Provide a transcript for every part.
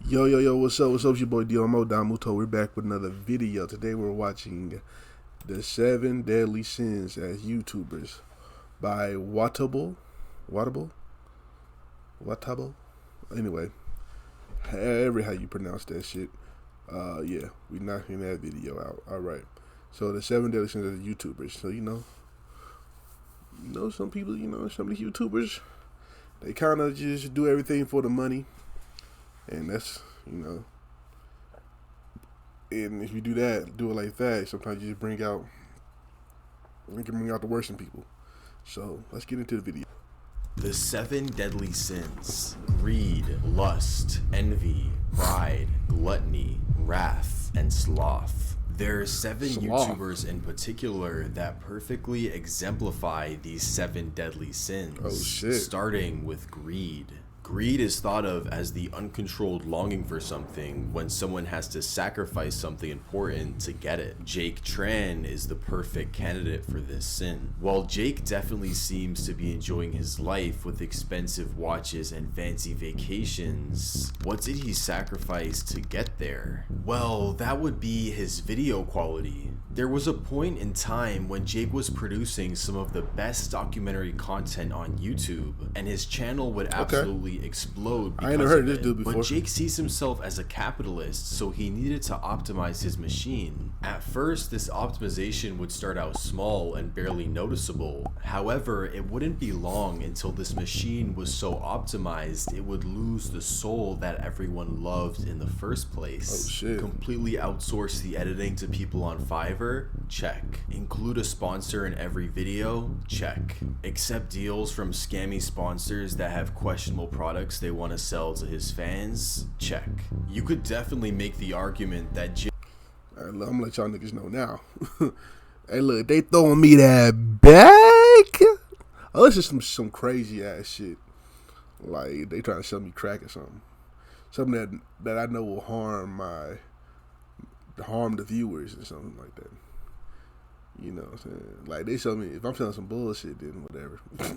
Yo, what's up? What's up? It's your boy Diomo Damuto. We're back with another video. Today we're watching The 7 Deadly Sins as YouTubers by Wattable. Anyway, however how you pronounce that shit. Yeah, we knocking that video out. Alright. So The 7 Deadly Sins as YouTubers. So some people, some of the YouTubers, they kind of just do everything for the money. And that's, and if you do it like that, sometimes you just bring out the worst in people. So let's get into the video. The 7 deadly sins: greed, lust, envy, pride, gluttony, wrath, and sloth. There are 7 YouTubers in particular that perfectly exemplify these 7 deadly sins. Oh shit. Starting with greed. Greed is thought of as the uncontrolled longing for something when someone has to sacrifice something important to get it. Jake Tran is the perfect candidate for this sin. While Jake definitely seems to be enjoying his life with expensive watches and fancy vacations, what did he sacrifice to get there? Well, that would be his video quality. There was a point in time when Jake was producing some of the best documentary content on YouTube, and his channel would absolutely explode because I ain't never heard of this dude before. But Jake sees himself as a capitalist, so he needed to optimize his machine. At first, this optimization would start out small and barely noticeable. However, it wouldn't be long until this machine was so optimized it would lose the soul that everyone loved in the first place. Oh shit. Completely outsource the editing to people on Fiverr? Check. Include a sponsor in every video? Check. Accept deals from scammy sponsors that have questionable products they want to sell to his fans? Check. You could definitely make the argument that Alright, look, I'm gonna let y'all niggas know now. Hey, look, they throwing me that back. Oh, this is some crazy ass shit. Like they trying to sell me crack or something. Something that I know will harm the viewers or something like that. You know what I'm saying? Like they show me if I'm selling some bullshit, then whatever. If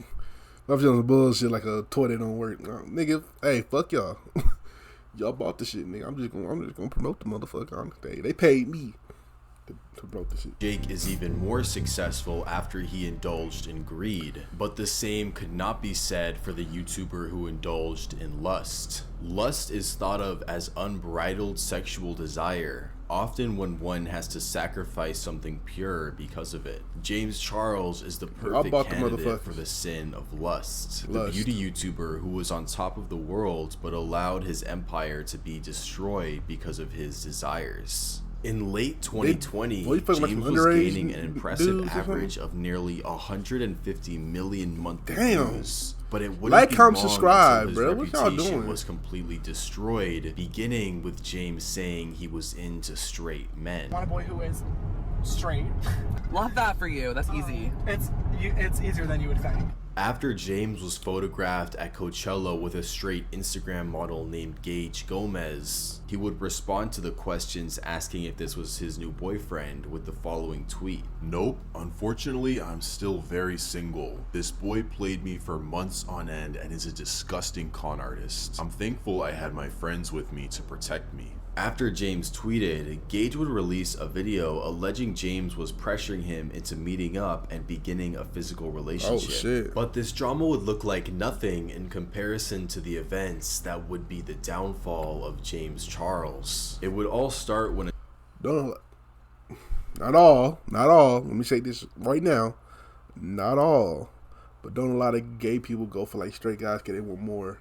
I'm selling some bullshit like a toy that don't work, nigga. Hey, fuck y'all. Y'all bought the shit, nigga. I'm just gonna promote the motherfucker. They paid me to promote the shit. Jake is even more successful after he indulged in greed, but the same could not be said for the YouTuber who indulged in lust. Lust is thought of as unbridled sexual desire, often when one has to sacrifice something pure because of it. James Charles is the perfect candidate for the sin of lust. The beauty YouTuber who was on top of the world but allowed his empire to be destroyed because of his desires. In late 2020, James was gaining an impressive average of nearly 150 million monthly views. But it wouldn't like, be comment, long subscribe, until his bro. What y'all reputation doing? was completely destroyed, beginning with James saying he was into straight men. Want a boy who is straight. Love that for you. That's easy. It's easier than you would think. After James was photographed at Coachella with a straight Instagram model named Gage Gomez, he would respond to the questions asking if this was his new boyfriend with the following tweet. Nope, unfortunately I'm still very single. This boy played me for months on end and is a disgusting con artist. I'm thankful I had my friends with me to protect me. After James tweeted, Gage would release a video alleging James was pressuring him into meeting up and beginning a physical relationship. Oh shit. But this drama would look like nothing in comparison to the events that would be the downfall of James Charles. It would all start when not all. Let me say this right now. Not all. But don't a lot of gay people go for like straight guys because they want more,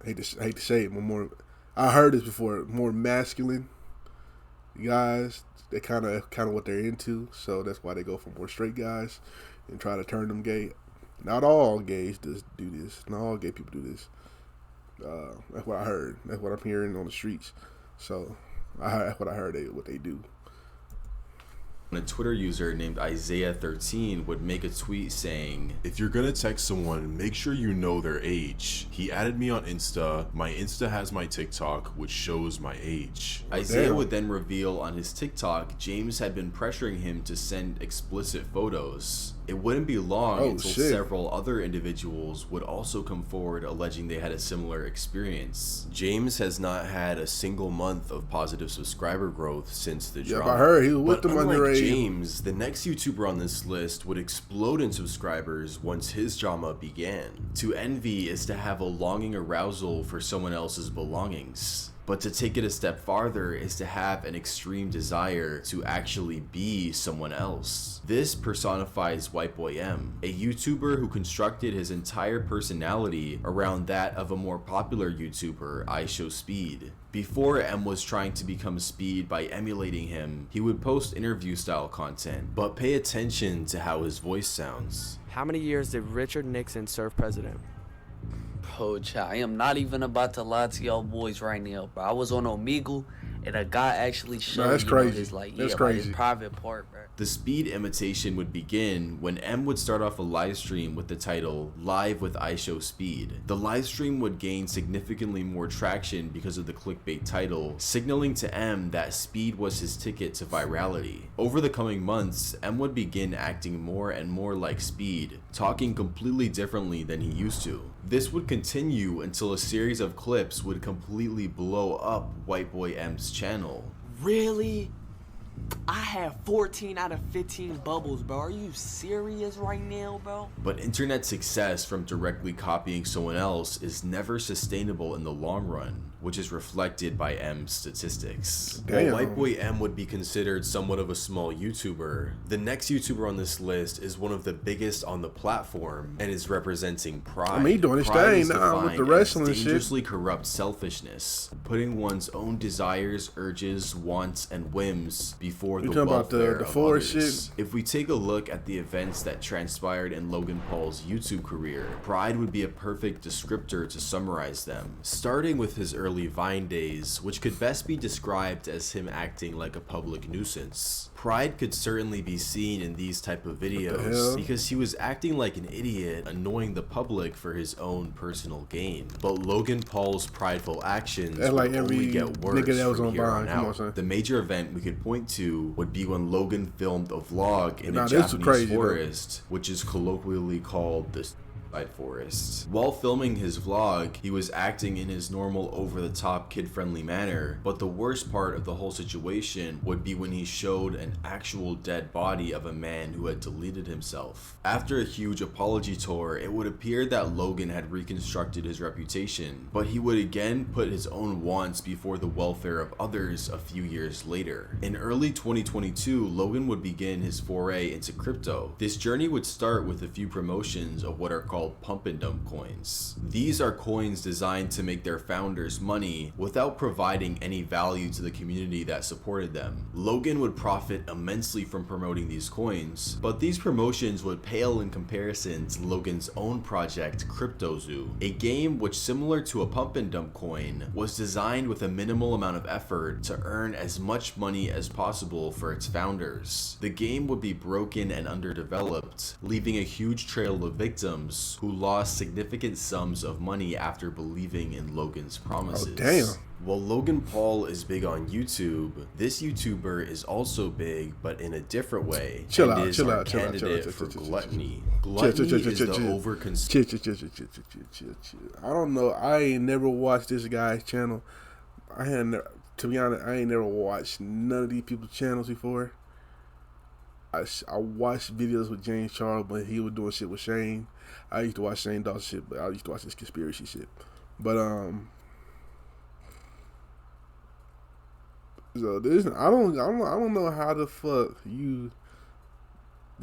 I hate to say it, more, I heard this before, more masculine guys. They kind of what they're into, so that's why they go for more straight guys and try to turn them gay. Not all gays do this. Not all gay people do this. That's what I heard. That's what I'm hearing on the streets. So that's what I heard. What they do. a Twitter user named Isaiah13 would make a tweet saying, "If you're gonna text someone, make sure you know their age. He added me on Insta. My Insta has my TikTok, which shows my age." Isaiah would then reveal on his TikTok James had been pressuring him to send explicit photos. It wouldn't be long Oh, until shit. several other individuals would also come forward alleging they had a similar experience. James has not had a single month of positive subscriber growth since the Yeah, drama. I heard he was with But them unlike underage. James, the next YouTuber on this list would explode in subscribers once his drama began. To envy is to have a longing arousal for someone else's belongings. But to take it a step farther is to have an extreme desire to actually be someone else. This personifies Whiteboy M, a YouTuber who constructed his entire personality around that of a more popular YouTuber, IShowSpeed. Before M was trying to become Speed by emulating him, he would post interview style content, but pay attention to how his voice sounds. How many years did Richard Nixon serve president? Oh, child, I am not even about to lie to y'all boys right now, bro. I was on Omegle, and a guy actually showed that's me crazy. his, like, That's yeah, crazy. like, his private part, bro. The Speed imitation would begin when M would start off a live stream with the title Live with IShowSpeed. The live stream would gain significantly more traction because of the clickbait title, signaling to M that Speed was his ticket to virality. Over the coming months, M would begin acting more and more like Speed, talking completely differently than he used to. This would continue until a series of clips would completely blow up Whiteboy M's channel. Really? I have 14 out of 15 bubbles, bro. Are you serious right now, bro? But internet success from directly copying someone else is never sustainable in the long run, which is reflected by M's statistics. Damn. While Whiteboy M would be considered somewhat of a small YouTuber, the next YouTuber on this list is one of the biggest on the platform and is representing Pride. I mean, he doing his Pride thing is now with the defined wrestling as shit. dangerously corrupt selfishness, putting one's own desires, urges, wants, and whims before You the talking about welfare the of forest others. shit? If we take a look at the events that transpired in Logan Paul's YouTube career, Pride would be a perfect descriptor to summarize them. Starting with his early Vine days, which could best be described as him acting like a public nuisance. Pride could certainly be seen in these type of hell? videos because he was acting like an idiot, annoying the public for his own personal gain. But Logan Paul's prideful actions That's would like every only get worse nigga that was from on here Vine. on Come on, out. son. The major event we could point to would be when Logan filmed a vlog in Nah, a this was Japanese crazy, though. forest, which is colloquially called the forest. While filming his vlog, he was acting in his normal over-the-top kid-friendly manner, but the worst part of the whole situation would be when he showed an actual dead body of a man who had deleted himself. After a huge apology tour, it would appear that Logan had reconstructed his reputation, but he would again put his own wants before the welfare of others a few years later. In early 2022, Logan would begin his foray into crypto. This journey would start with a few promotions of what are called pump and dump coins. These are coins designed to make their founders money without providing any value to the community that supported them. Logan would profit immensely from promoting these coins, but these promotions would pale in comparison to Logan's own project, CryptoZoo, a game which, similar to a pump and dump coin, was designed with a minimal amount of effort to earn as much money as possible for its founders. The game would be broken and underdeveloped, leaving a huge trail of victims who lost significant sums of money after believing in Logan's promises. Oh, damn. While Logan Paul is big on YouTube, this YouTuber is also big, but in a different way, Chill and out, is chill our out, chill out, candidate chill out, for chill out, gluttony. Chill, Gluttony chill, chill, is chill, the chill. overconsumption. Chill. I don't know. I ain't never watched this guy's channel. To be honest, I ain't never watched none of these people's channels before. I watched videos with James Charles, but he was doing shit with Shane. I used to watch Shane Dawson shit, but I used to watch this conspiracy shit. But so this I don't know how the fuck you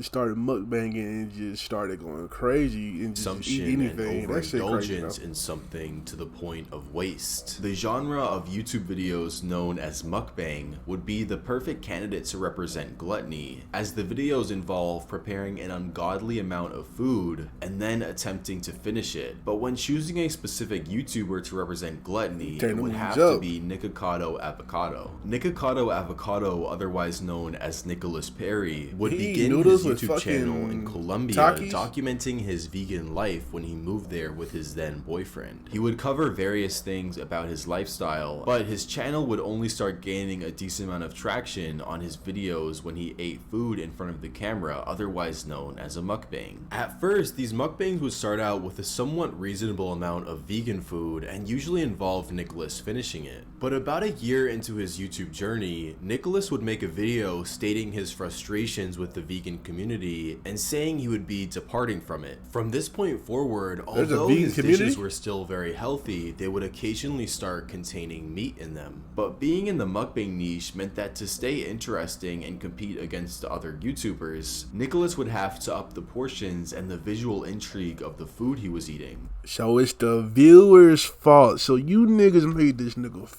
started mukbanging and just started going crazy and just eat Consumption and anything. That shit crazy, overindulgence though. in something to the point of waste. The genre of YouTube videos known as mukbang would be the perfect candidate to represent gluttony, as the videos involve preparing an ungodly amount of food and then attempting to finish it. But when choosing a specific YouTuber to represent gluttony, Turn it them would have up. to be Nikocado Avocado. Nikocado Avocado, otherwise known as Nicholas Perry, would He begin noodles videos with YouTube channel in fucking Colombia Takis? documenting his vegan life when he moved there with his then boyfriend. He would cover various things about his lifestyle, but his channel would only start gaining a decent amount of traction on his videos when he ate food in front of the camera, otherwise known as a mukbang. At first, these mukbangs would start out with a somewhat reasonable amount of vegan food and usually involve Nicholas finishing it. But about a year into his YouTube journey, Nicholas would make a video stating his frustrations with the vegan community and saying he would be departing from it. From this point forward, although his dishes were still very healthy, they would occasionally start containing meat in them. But being in the mukbang niche meant that to stay interesting and compete against the other YouTubers, Nicholas would have to up the portions and the visual intrigue of the food he was eating. So it's the viewers' fault. So you niggas made this nigga.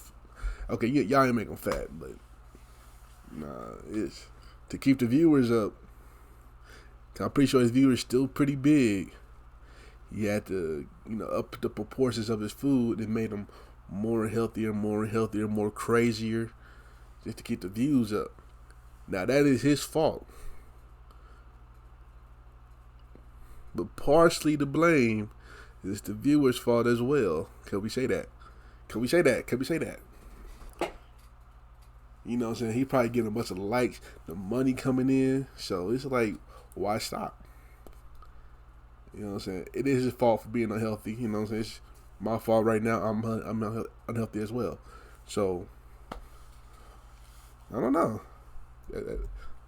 Okay, y'all ain't make him fat, but nah, it's to keep the viewers up. I'm pretty sure his viewers still pretty big. He had to, up the proportions of his food and made him more healthier, more crazier, just to keep the views up. Now that is his fault, but partially to blame is the viewers' fault as well. Can we say that? Can we say that? You know what I'm saying? He probably getting a bunch of likes, the money coming in. So it's like, why stop? You know what I'm saying? It is his fault for being unhealthy. You know what I'm saying? It's my fault right now. I'm unhealthy as well. So, I don't know.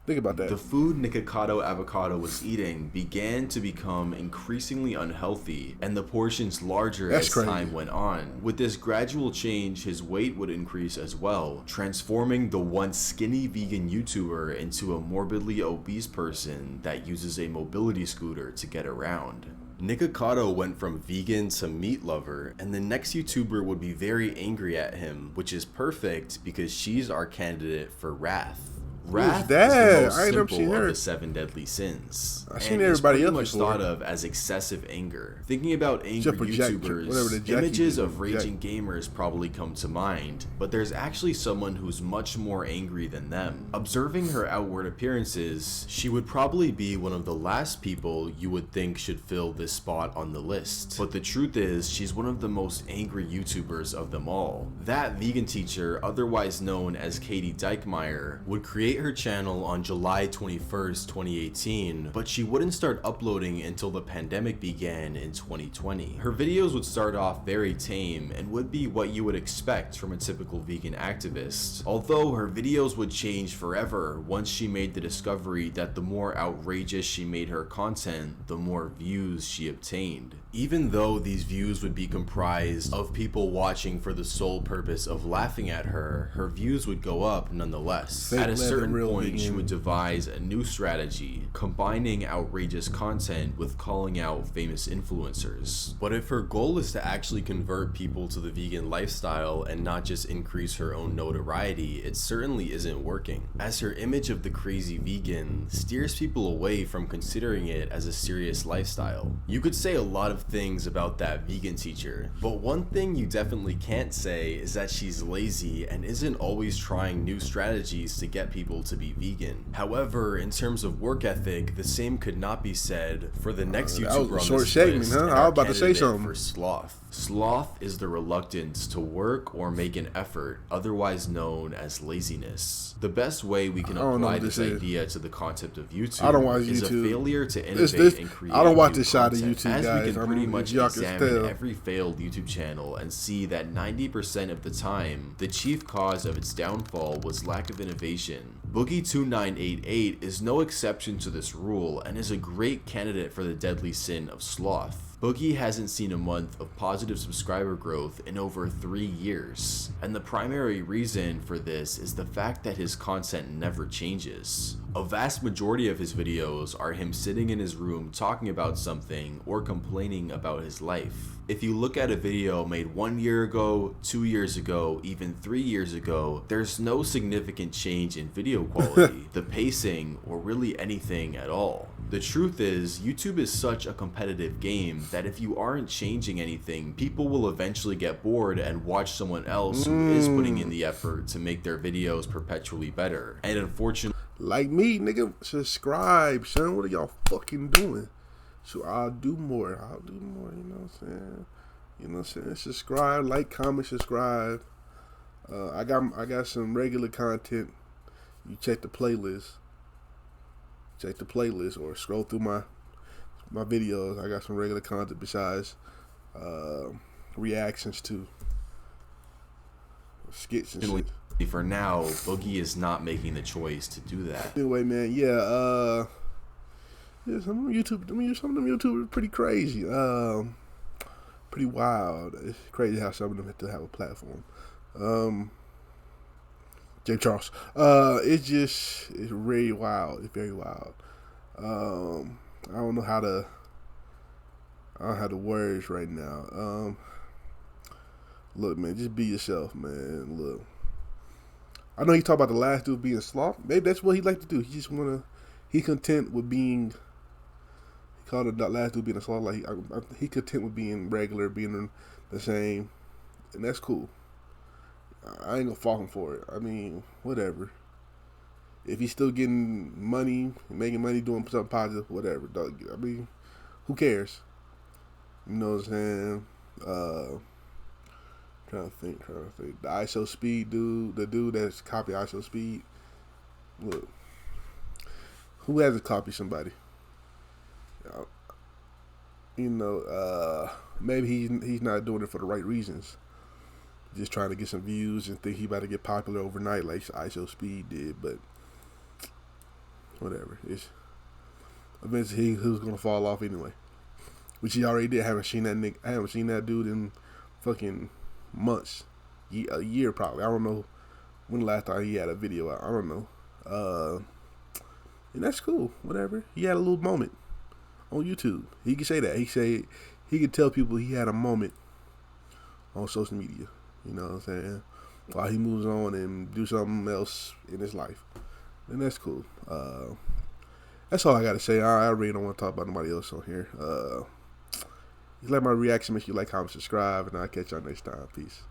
Think about that. The food Nikocado Avocado was eating began to become increasingly unhealthy and the portions larger as time went on. With this gradual change, his weight would increase as well, transforming the once skinny vegan YouTuber into a morbidly obese person that uses a mobility scooter to get around. Nikocado went from vegan to meat lover, and the next YouTuber would be very angry at him, which is perfect because she's our candidate for Wrath. Wrath is the most simple of the 7 deadly sins. I've seen everybody else much thought of as excessive anger. Thinking about angry YouTubers, images of raging gamers probably come to mind, but there's actually someone who's much more angry than them. Observing her outward appearances, she would probably be one of the last people you would think should fill this spot on the list. But the truth is, she's one of the most angry YouTubers of them all. That vegan teacher, otherwise known as Katie Dykmeyer, would create her channel on July 21st, 2018, but she wouldn't start uploading until the pandemic began in 2020. Her videos would start off very tame and would be what you would expect from a typical vegan activist, although her videos would change forever once she made the discovery that the more outrageous she made her content, the more views she obtained. Even though these views would be comprised of people watching for the sole purpose of laughing at her, her views would go up nonetheless. At a certain point, she would devise a new strategy, combining outrageous content with calling out famous influencers. But if her goal is to actually convert people to the vegan lifestyle and not just increase her own notoriety, it certainly isn't working, as her image of the crazy vegan steers people away from considering it as a serious lifestyle. You could say a lot of things about that vegan teacher, but one thing you definitely can't say is that she's lazy and isn't always trying new strategies to get people to be vegan. However, in terms of work ethic, the same could not be said for the next YouTuber on this list, I was about to say something. for Sloth. Sloth is the reluctance to work or make an effort, otherwise known as laziness. The best way we can apply this idea to the concept of YouTube is a failure to innovate and create I don't watch new this side of content. YouTube, As guys. we can pretty much examine tell. every failed YouTube channel and see that 90% of the time, the chief cause of its downfall was lack of innovation. Boogie2988 is no exception to this rule and is a great candidate for the deadly sin of sloth. Boogie hasn't seen a month of positive subscriber growth in over 3 years, and the primary reason for this is the fact that his content never changes. A vast majority of his videos are him sitting in his room talking about something or complaining about his life. If you look at a video made 1 year ago, 2 years ago, even 3 years ago, there's no significant change in video quality, the pacing, or really anything at all. The truth is, YouTube is such a competitive game that if you aren't changing anything, people will eventually get bored and watch someone else who is putting in the effort to make their videos perpetually better. And unfortunately, Like me, nigga. Subscribe, son. What are y'all fucking doing? So I'll do more. You know what I'm saying? You know what I'm saying? Subscribe, like, comment, subscribe. I got some regular content. You check the playlist. Or scroll through my videos. I got some regular content besides reactions to skits and shit. For now, Boogie is not making the choice to do that. Anyway, man, yeah, some of them YouTubers are pretty crazy. Pretty wild. It's crazy how some of them have to have a platform. James Charles. It's very wild. It's very wild. I don't have the words right now. Look, man, just be yourself, man. Look, I know you talk about the last dude being sloth. Maybe that's what he like to do. He content with being. He called the last dude being a sloth. Like he content with being regular, being the same, and that's cool. I ain't gonna fault him for it. I mean, whatever. If he's still getting money, making money, doing something positive, whatever. Dog. I mean, who cares? You know what I'm saying? Trying to think. The ISO Speed dude, the dude that's copy ISO Speed. Look, who hasn't copied somebody? You know, maybe he's not doing it for the right reasons. Just trying to get some views and think he about to get popular overnight like ISO Speed did, but whatever. Eventually he was gonna fall off anyway, which he already did. I haven't seen that dude in fucking months, a year probably. I don't know when the last time he had a video out. I don't know. And that's cool. Whatever. He had a little moment on YouTube. He can say that. He could tell people he had a moment on social media. You know what I'm saying? While he moves on and do something else in his life. And that's cool. That's all I got to say. I really don't want to talk about nobody else on here. If you like my reaction, make sure you like, comment, subscribe, and I'll catch y'all next time. Peace.